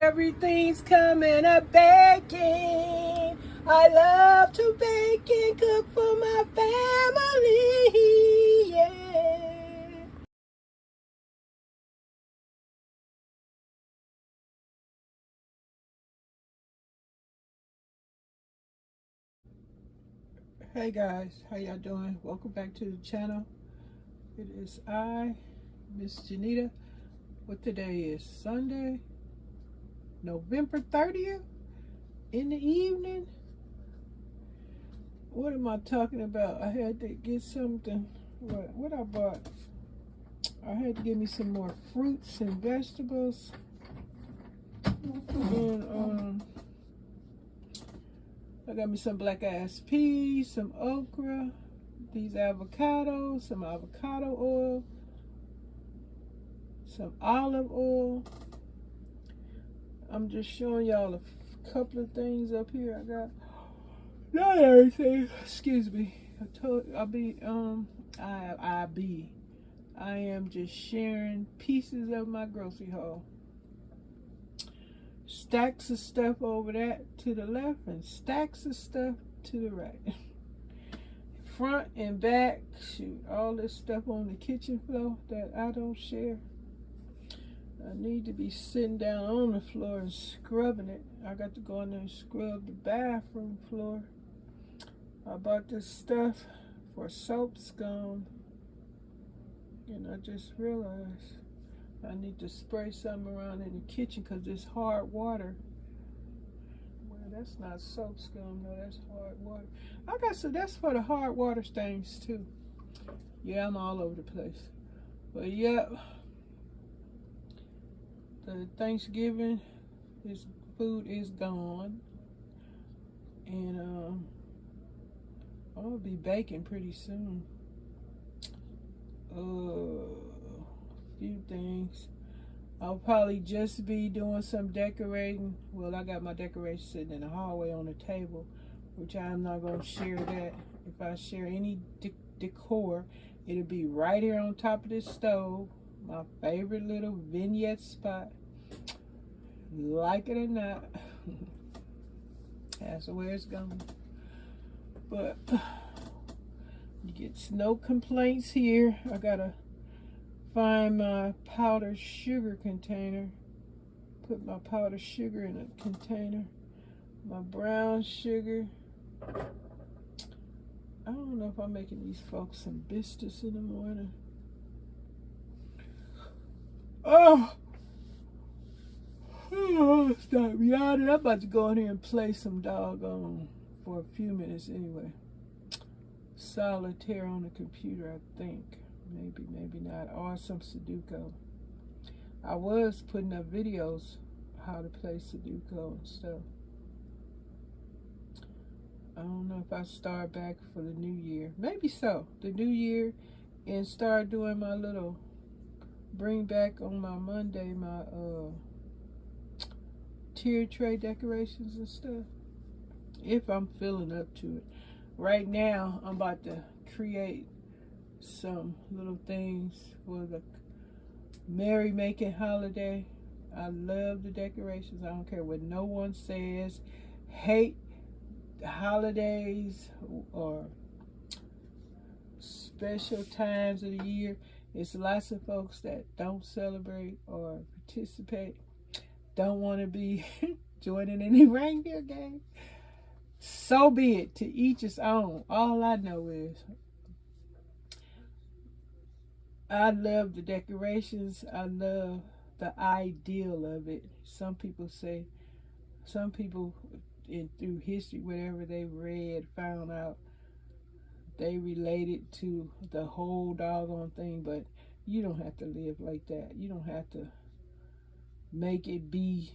Everything's coming up baking. I love to bake and cook for my family. Yeah. Hey guys, how y'all doing? Welcome back to the channel. It is I, Miss Janita. What today is? Sunday, November 30th in the evening. What am I talking about? I had to get something. What I bought? I had to get me some more fruits and vegetables. And I got me some black eyed peas, some okra, these avocados, some avocado oil, some olive oil. I'm just showing y'all a couple of things up here. I got not everything. Excuse me. I am just sharing pieces of my grocery haul. Stacks of stuff over that to the left and stacks of stuff to the right. Front and back, shoot, all this stuff on the kitchen floor that I don't share. I need to be sitting down on the floor and scrubbing it. I got to go in there and scrub the bathroom floor. I bought this stuff for soap scum, and I just realized I need to spray something around in the kitchen because it's hard water. Well, that's not soap scum, no, that's hard water. I got some, that's for the hard water stains too. Yeah, I'm all over the place. But yeah, the Thanksgiving food is gone. And I'm gonna be baking pretty soon. A few things. I'll probably just be doing some decorating. Well, I got my decorations sitting in the hallway on the table, which I'm not going to share that. If I share any decor, it'll be right here on top of this stove. My favorite little vignette spot. Like it or not, that's where it's going. But you get no complaints here. I got to find my powdered sugar container. Put my powdered sugar in a container. My brown sugar. I don't know if I'm making these folks some biscuits in the morning. Oh, stop yawning. I'm about to go in here and play some doggone for a few minutes anyway. Solitaire on the computer, I think. Maybe not. Or some Sudoku. I was putting up videos how to play Sudoku and stuff. I don't know if I start back for the new year. Maybe so. The new year, and start doing my little, bring back on my Monday my tier tray decorations and stuff. If I'm feeling up to it. Right now, I'm about to create some little things for the merrymaking holiday. I love the decorations. I don't care what no one says. Hate holidays or special times of the year. It's lots of folks that don't celebrate or participate, don't want to be joining any reindeer game. So be it. To each his own. All I know is I love the decorations. I love the ideal of it. Some people through history, whatever they've read, found out they related to the whole doggone thing, but you don't have to live like that. You don't have to make it be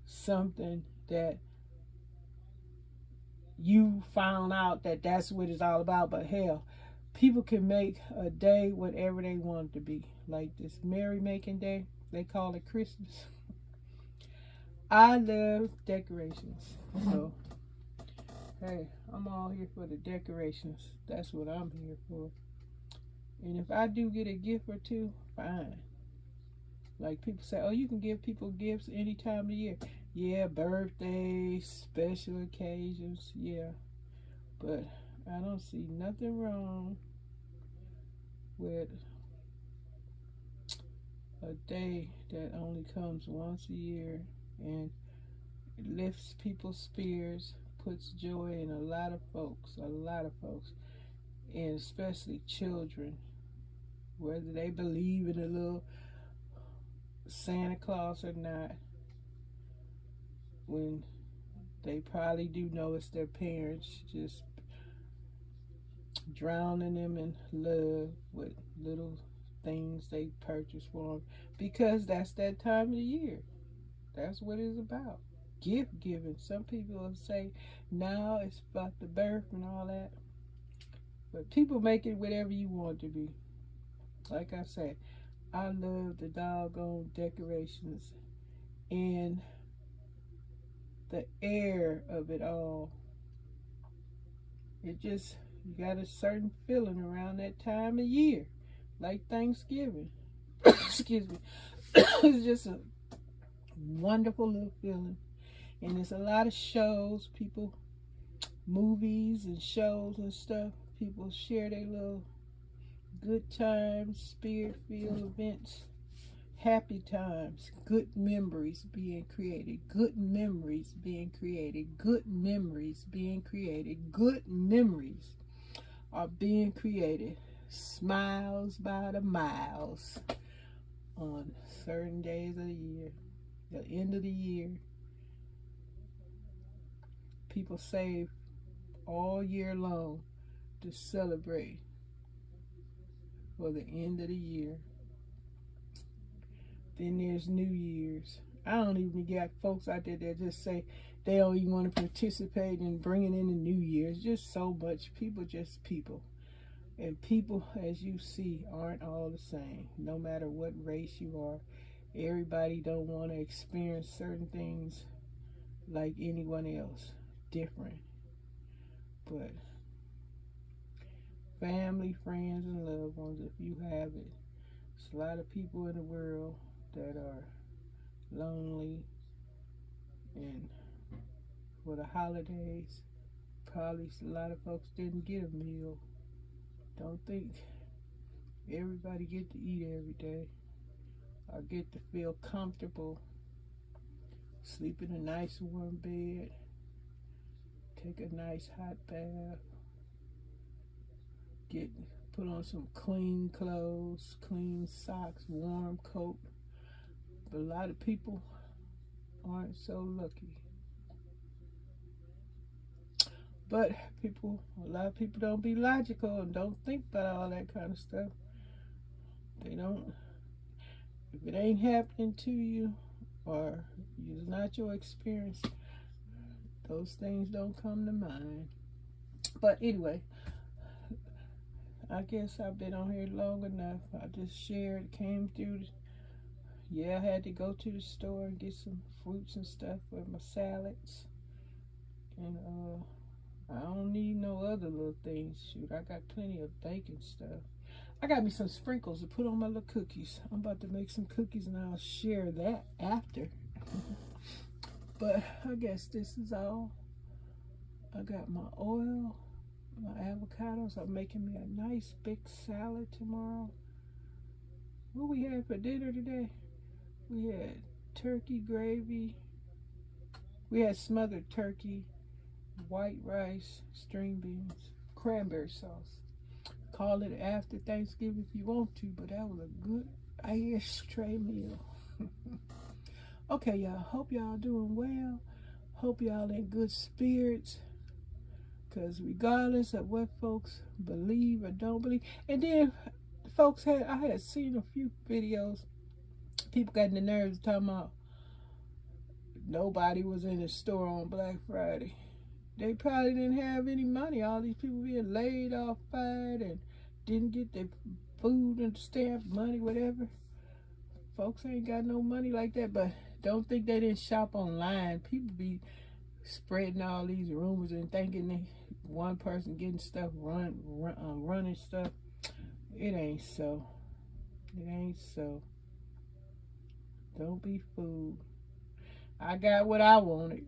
something that you found out that that's what it's all about. But hell, people can make a day whatever they want it to be. Like this merrymaking day, they call it Christmas. I love decorations. So, hey, I'm all here for the decorations. That's what I'm here for. And if I do get a gift or two, fine. Like people say, oh, you can give people gifts any time of the year. Yeah, birthdays, special occasions, yeah. But I don't see nothing wrong with a day that only comes once a year and lifts people's spirits, puts joy in a lot of folks, and especially children, whether they believe in a little Santa Claus or not, when they probably do know it's their parents just drowning them in love with little things they purchase for them, because that's that time of the year. That's what it's about. Gift giving. Some people will say now it's about the birth and all that, but people make it whatever you want it to be. Like I said, I love the doggone decorations and the air of it all. It just, you got a certain feeling around that time of year, like Thanksgiving. Excuse me. It's just a wonderful little feeling. And there's a lot of shows, people, movies and shows and stuff. People share their little good times, spirit filled events, happy times, good memories being created, good memories being created, good memories being created, good memories are being created. Smiles by the miles on certain days of the year. The end of the year, people save all year long to celebrate for the end of the year. Then there's New Year's. I don't even get folks out there that just say they don't even want to participate in bringing in the New Year's. Just so much. People just people. And people, as you see, aren't all the same. No matter what race you are, everybody don't want to experience certain things like anyone else. Different. But family, friends, and loved ones, if you have it. There's a lot of people in the world that are lonely, and for the holidays, probably a lot of folks didn't get a meal. Don't think everybody get to eat every day or get to feel comfortable, sleep in a nice warm bed, take a nice hot bath, put on some clean clothes, clean socks, warm coat. But a lot of people aren't so lucky. But a lot of people don't be logical and don't think about all that kind of stuff. They don't. If it ain't happening to you or it's not your experience, those things don't come to mind. But anyway, I guess I've been on here long enough. I just shared, came through. Yeah, I had to go to the store and get some fruits and stuff for my salads. And I don't need no other little things. Shoot, I got plenty of bacon stuff. I got me some sprinkles to put on my little cookies. I'm about to make some cookies and I'll share that after. But I guess this is all. I got my oil, my avocados. I'm making me a nice big salad tomorrow. What we had for dinner today? We had turkey gravy. We had smothered turkey, white rice, string beans, cranberry sauce. Call it after Thanksgiving if you want to, but that was a good ashtray meal. Okay, y'all. Hope y'all doing well. Hope y'all in good spirits. Because regardless of what folks believe or don't believe. And then I had seen a few videos. People got the nerves talking about nobody was in the store on Black Friday. They probably didn't have any money. All these people being laid off, fired, and didn't get their food and stamp money, whatever. Folks ain't got no money like that, but don't think they didn't shop online. People be spreading all these rumors and thinking they one person getting stuff running stuff. It ain't so. It ain't so. Don't be fooled. I got what I wanted.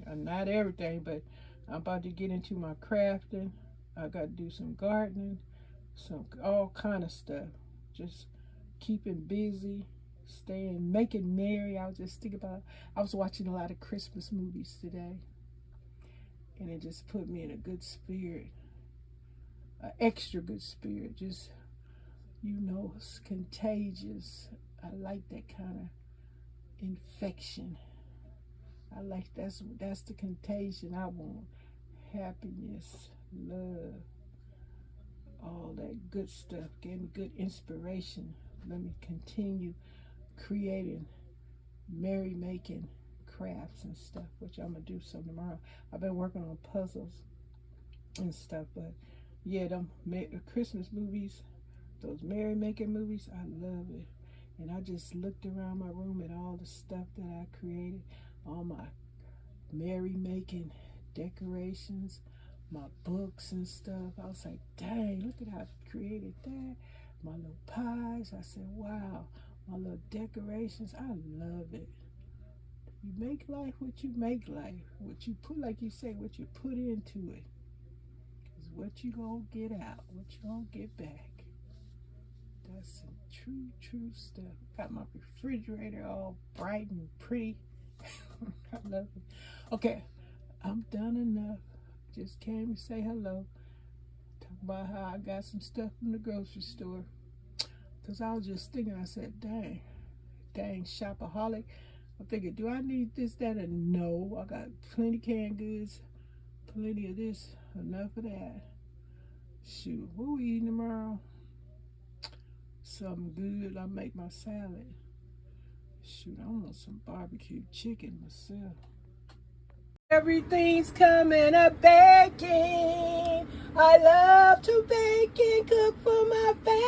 Not everything, but I'm about to get into my crafting. I got to do some gardening, some all kind of stuff. Just keeping busy, making merry. I was just thinking about, I was watching a lot of Christmas movies today, and it just put me in a good spirit, an extra good spirit. Just, it's contagious. I like that kind of infection. I like that's the contagion I want. Happiness, love, all that good stuff. Gave me good inspiration. Let me continue creating, merry-making crafts and stuff, which I'm gonna do some tomorrow. I've been working on puzzles and stuff, but yeah, them Christmas movies, those merry-making movies, I love it. And I just looked around my room at all the stuff that I created, all my merry-making decorations, my books and stuff. I was like, dang, look at how I created that. My little pies. I said, wow, my little decorations. I love it. You make life what you make life. What you put, like you say, what you put into it is what you gonna get out, what you gonna get back. That's some true stuff. Got my refrigerator all bright and pretty. I love it. Okay, I'm done enough. Just came to say hello. Talk about how I got some stuff from the grocery store. Because I was just thinking, I said, dang shopaholic. I'm thinking, do I need this, that, and no? I got plenty canned goods, plenty of this, enough of that. Shoot, what we eating tomorrow? Something good. I make my salad. Shoot, I want some barbecue chicken myself. Everything's coming up baking. I love to bake and cook for my family.